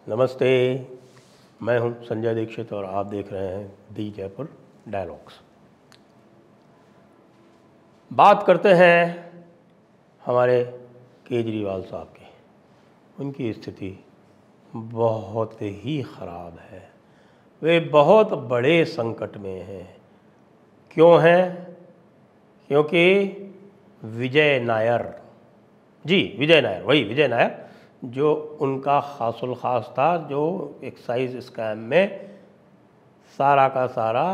नमस्ते, मैं हूं संजय दीक्षित और आप देख रहे हैं दी जयपुर डायलॉग्स। बात करते हैं हमारे केजरीवाल साहब की। उनकी स्थिति बहुत ही ख़राब है, वे बहुत बड़े संकट में हैं। क्यों हैं? क्योंकि विजय नायर वही विजय नायर जो उनका खासुल खास था, जो एक्साइज स्कैम में सारा का सारा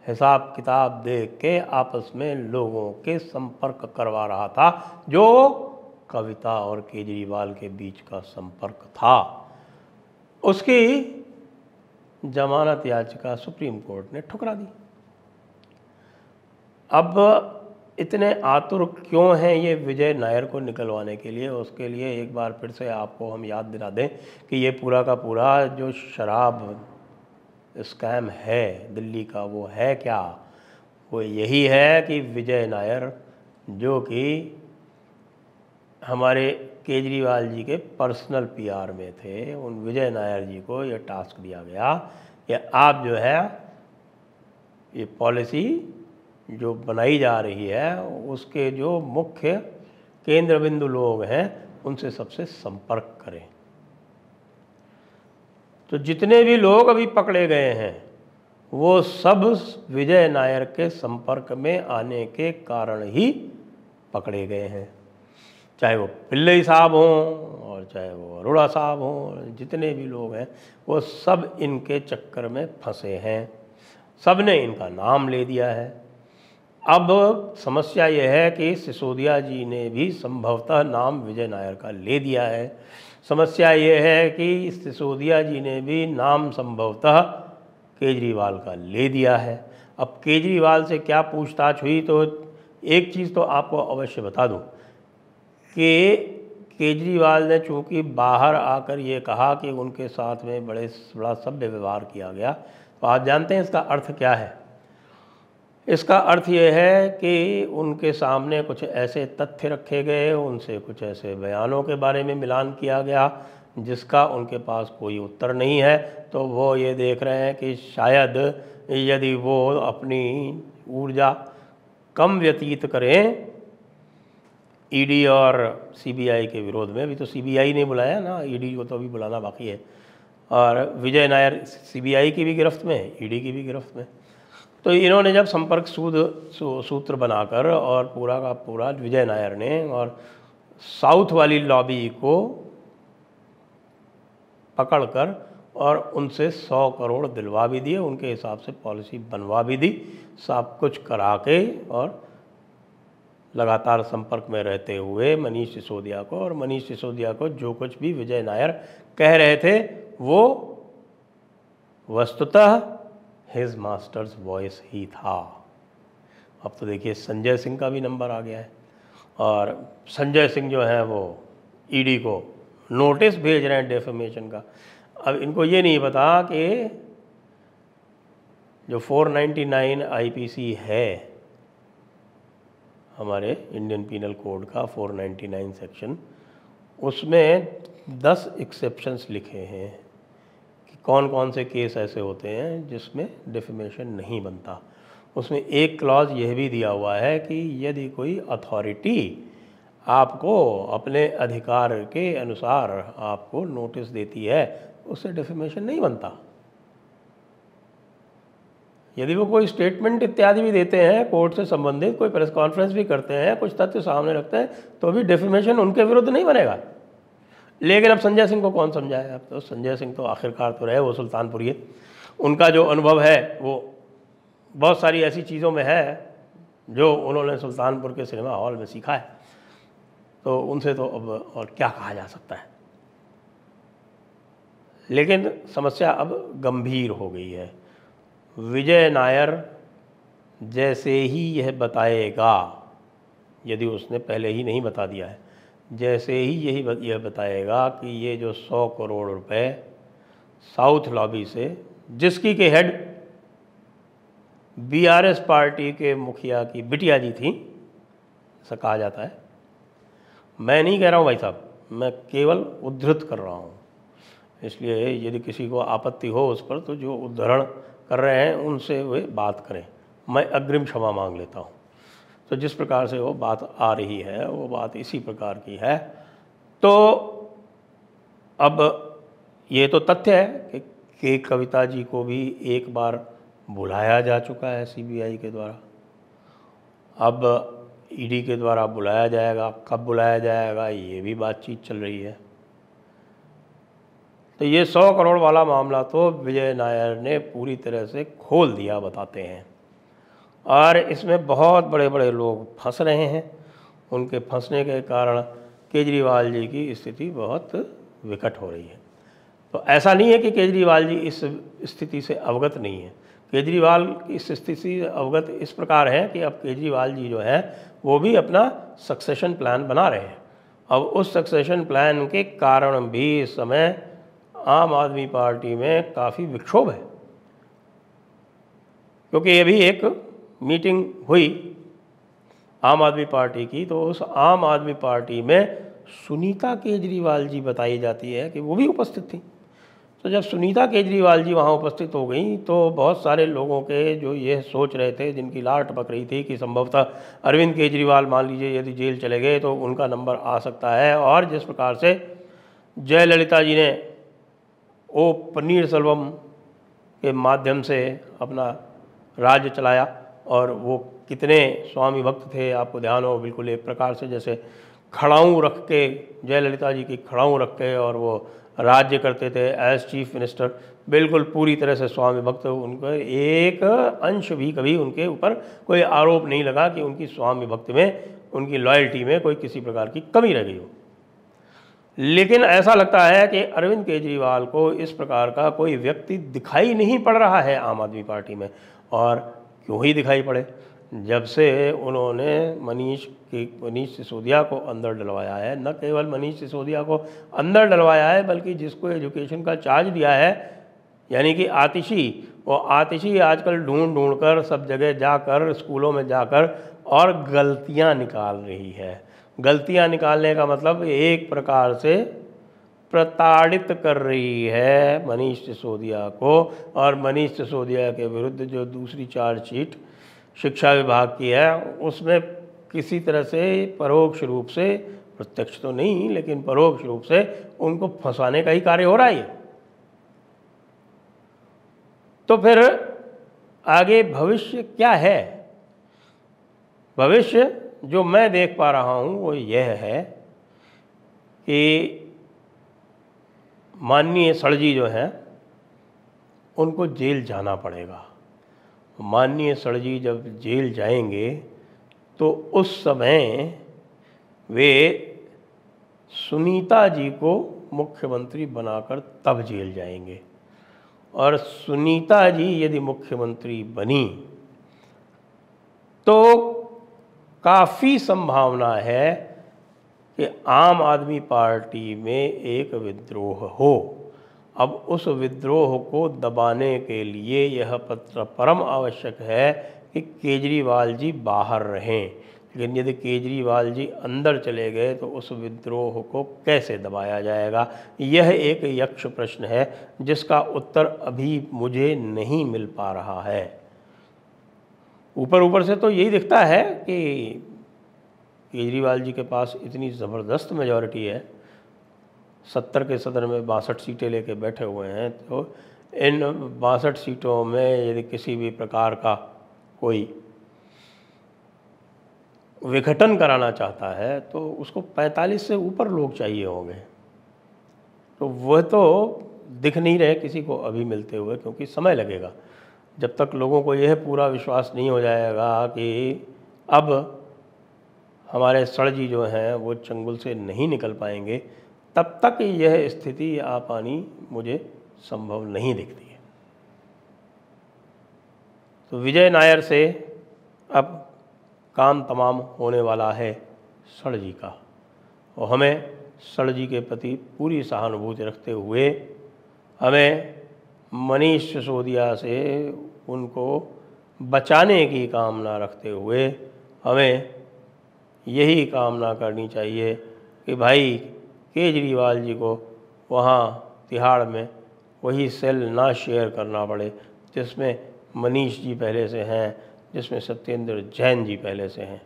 हिसाब किताब देख के आपस में लोगों के संपर्क करवा रहा था, जो कविता और केजरीवाल के बीच का संपर्क था। उसकी जमानत याचिका सुप्रीम कोर्ट ने ठुकरा दी। अब इतने आतुर क्यों हैं ये विजय नायर को निकलवाने के लिए? उसके लिए एक बार फिर से आपको हम याद दिला दें कि ये पूरा का पूरा जो शराब स्कैम है दिल्ली का, वो है क्या? वो यही है कि विजय नायर, जो कि हमारे केजरीवाल जी के पर्सनल पीआर में थे, उन विजय नायर जी को ये टास्क दिया गया कि आप जो है ये पॉलिसी जो बनाई जा रही है उसके जो मुख्य केंद्र बिंदु लोग हैं उनसे सबसे संपर्क करें। तो जितने भी लोग अभी पकड़े गए हैं वो सब विजय नायर के संपर्क में आने के कारण ही पकड़े गए हैं। चाहे वो पिल्लई साहब हों और चाहे वो अरोड़ा साहब हों, जितने भी लोग हैं वो सब इनके चक्कर में फंसे हैं। सब ने इनका नाम ले दिया है। अब समस्या यह है कि सिसोदिया जी ने भी संभवतः नाम विजय नायर का ले दिया है। समस्या यह है कि सिसोदिया जी ने भी नाम संभवतः केजरीवाल का ले दिया है। अब केजरीवाल से क्या पूछताछ हुई, तो एक चीज़ तो आपको अवश्य बता दूं कि केजरीवाल ने चूँकि बाहर आकर ये कहा कि उनके साथ में बड़ा सभ्य व्यवहार किया गया, तो आप जानते हैं इसका अर्थ क्या है? इसका अर्थ ये है कि उनके सामने कुछ ऐसे तथ्य रखे गए, उनसे कुछ ऐसे बयानों के बारे में मिलान किया गया जिसका उनके पास कोई उत्तर नहीं है। तो वो ये देख रहे हैं कि शायद यदि वो अपनी ऊर्जा कम व्यतीत करें ईडी और सीबीआई के विरोध में, अभी तो सीबीआई ने बुलाया ना, ईडी को तो अभी बुलाना बाकी है, और विजय नायर सीबीआई की भी गिरफ्त में, ईडी की भी गिरफ्त में। तो इन्होंने जब संपर्क सूत्र बनाकर और पूरा का पूरा विजय नायर ने और साउथ वाली लॉबी को पकड़कर और उनसे 100 करोड़ दिलवा भी दिए, उनके हिसाब से पॉलिसी बनवा भी दी, सब कुछ करा के, और लगातार संपर्क में रहते हुए मनीष सिसोदिया को, और मनीष सिसोदिया को जो कुछ भी विजय नायर कह रहे थे वो वस्तुतः हिज मास्टर्स वॉइस ही था। अब तो देखिए संजय सिंह का भी नंबर आ गया है, और संजय सिंह जो है वो ईडी को नोटिस भेज रहे हैं डेफेमेशन का। अब इनको ये नहीं पता कि जो 499 आईपीसी है हमारे इंडियन पीनल कोड का 499 सेक्शन, उसमें 10 एक्सेप्शंस लिखे हैं कि कौन कौन से केस ऐसे होते हैं जिसमें डिफेमेशन नहीं बनता। उसमें एक क्लॉज यह भी दिया हुआ है कि यदि कोई अथॉरिटी आपको अपने अधिकार के अनुसार आपको नोटिस देती है उससे डिफेमेशन नहीं बनता। यदि वो कोई स्टेटमेंट इत्यादि भी देते हैं, कोर्ट से संबंधित कोई प्रेस कॉन्फ्रेंस भी करते हैं, कुछ तथ्य सामने रखते हैं, तो भी डिफेमेशन उनके विरुद्ध नहीं बनेगा। लेकिन अब संजय सिंह को कौन समझाए? अब तो संजय सिंह तो आखिरकार तो रहे वो सुल्तानपुरी, उनका जो अनुभव है वो बहुत सारी ऐसी चीज़ों में है जो उन्होंने सुल्तानपुर के सिनेमा हॉल में सीखा है, तो उनसे तो अब और क्या कहा जा सकता है। लेकिन समस्या अब गंभीर हो गई है। विजय नायर जैसे ही यह बताएगा, यदि उसने पहले ही नहीं बता दिया है, जैसे ही यह बताएगा कि ये जो 100 करोड़ रुपए साउथ लॉबी से, जिसकी के हेड बीआरएस पार्टी के मुखिया की बिटिया जी थी, ऐसा कहा जाता है, मैं नहीं कह रहा हूँ भाई साहब, मैं केवल उद्धृत कर रहा हूँ, इसलिए यदि किसी को आपत्ति हो उस पर, तो जो उद्धरण कर रहे हैं उनसे वे बात करें। मैं अग्रिम क्षमा मांग लेता हूँ। तो जिस प्रकार से वो बात आ रही है वो बात इसी प्रकार की है। तो अब ये तो तथ्य है कि कविता जी को भी एक बार बुलाया जा चुका है सीबीआई के द्वारा। अब ईडी के द्वारा बुलाया जाएगा, कब बुलाया जाएगा ये भी बातचीत चल रही है। तो ये 100 करोड़ वाला मामला तो विजय नायर ने पूरी तरह से खोल दिया बताते हैं, और इसमें बहुत बड़े बड़े लोग फंस रहे हैं। उनके फंसने के कारण केजरीवाल जी की स्थिति बहुत विकट हो रही है। तो ऐसा नहीं है कि केजरीवाल जी इस स्थिति से अवगत नहीं है। केजरीवाल की इस स्थिति से अवगत इस प्रकार है कि अब केजरीवाल जी जो है वो भी अपना सक्सेशन प्लान बना रहे हैं। अब उस सक्सेशन प्लान के कारण भी इस समय आम आदमी पार्टी में काफ़ी विक्षोभ है, क्योंकि अभी एक मीटिंग हुई आम आदमी पार्टी की, तो उस आम आदमी पार्टी में सुनीता केजरीवाल जी बताई जाती है कि वो भी उपस्थित थी। तो जब सुनीता केजरीवाल जी वहाँ उपस्थित हो गई तो बहुत सारे लोगों के जो ये सोच रहे थे, जिनकी लार टपक रही थी कि संभवतः अरविंद केजरीवाल मान लीजिए यदि जेल चले गए तो उनका नंबर आ सकता है, और जिस प्रकार से जयललिता जी ने ओ पन्नीरसेल्वम के माध्यम से अपना राज्य चलाया, और वो कितने स्वामी भक्त थे आपको ध्यान हो, बिल्कुल एक प्रकार से जैसे खड़ाऊँ रख के, जयललिता जी की खड़ाऊँ रख के और वो राज्य करते थे एज चीफ मिनिस्टर, बिल्कुल पूरी तरह से स्वामी भक्त। उनको एक अंश भी कभी उनके ऊपर कोई आरोप नहीं लगा कि उनकी स्वामी भक्ति में, उनकी लॉयल्टी में कोई किसी प्रकार की कमी रह गई हो। लेकिन ऐसा लगता है कि अरविंद केजरीवाल को इस प्रकार का कोई व्यक्ति दिखाई नहीं पड़ रहा है आम आदमी पार्टी में। और क्यों ही दिखाई पड़े, जब से उन्होंने मनीष सिसोदिया को अंदर डलवाया है, न केवल मनीष सिसोदिया को अंदर डलवाया है बल्कि जिसको एजुकेशन का चार्ज दिया है, यानी कि आतिशी, वो आतिशी आजकल ढूंढ ढूंढ कर सब जगह जाकर, स्कूलों में जाकर और गलतियां निकाल रही है। गलतियां निकालने का मतलब एक प्रकार से प्रताड़ित कर रही है मनीष सिसोदिया को, और मनीष सिसोदिया के विरुद्ध जो दूसरी चार्जशीट शिक्षा विभाग की है उसमें किसी तरह से परोक्ष रूप से, प्रत्यक्ष तो नहीं लेकिन परोक्ष रूप से उनको फंसाने का ही कार्य हो रहा है। तो फिर आगे भविष्य क्या है? भविष्य जो मैं देख पा रहा हूँ वो यह है कि माननीय सड़जी जो हैं उनको जेल जाना पड़ेगा। माननीय सड़जी जब जेल जाएंगे तो उस समय वे सुनीता जी को मुख्यमंत्री बनाकर तब जेल जाएंगे, और सुनीता जी यदि मुख्यमंत्री बनी तो काफ़ी संभावना है कि आम आदमी पार्टी में एक विद्रोह हो। अब उस विद्रोह को दबाने के लिए यह पत्र परम आवश्यक है कि केजरीवाल जी बाहर रहें। लेकिन यदि केजरीवाल जी अंदर चले गए तो उस विद्रोह को कैसे दबाया जाएगा, यह एक यक्ष प्रश्न है जिसका उत्तर अभी मुझे नहीं मिल पा रहा है। ऊपर ऊपर से तो यही दिखता है कि केजरीवाल जी के पास इतनी ज़बरदस्त मेजॉरिटी है, 70 के सदन में 62 सीटें लेके बैठे हुए हैं। तो इन 62 सीटों में यदि किसी भी प्रकार का कोई विघटन कराना चाहता है तो उसको 45 से ऊपर लोग चाहिए होंगे। तो वह तो दिख नहीं रहे किसी को अभी मिलते हुए, क्योंकि समय लगेगा। जब तक लोगों को यह पूरा विश्वास नहीं हो जाएगा कि अब हमारे सड़जी जो हैं वो चंगुल से नहीं निकल पाएंगे, तब तक यह स्थिति आ पानी मुझे संभव नहीं दिखती है। तो विजय नायर से अब काम तमाम होने वाला है सड़जी का, और हमें सड़जी के प्रति पूरी सहानुभूति रखते हुए, हमें मनीष सिसोदिया से उनको बचाने की कामना रखते हुए हमें यही कामना करनी चाहिए कि भाई केजरीवाल जी को वहाँ तिहाड़ में वही सेल ना शेयर करना पड़े जिसमें मनीष जी पहले से हैं, जिसमें सत्येंद्र जैन जी पहले से हैं।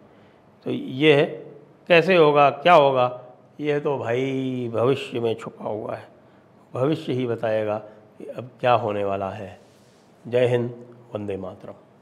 तो ये कैसे होगा, क्या होगा, ये तो भाई भविष्य में छुपा हुआ है, भविष्य ही बताएगा कि अब क्या होने वाला है। जय हिंद, वंदे मातरम।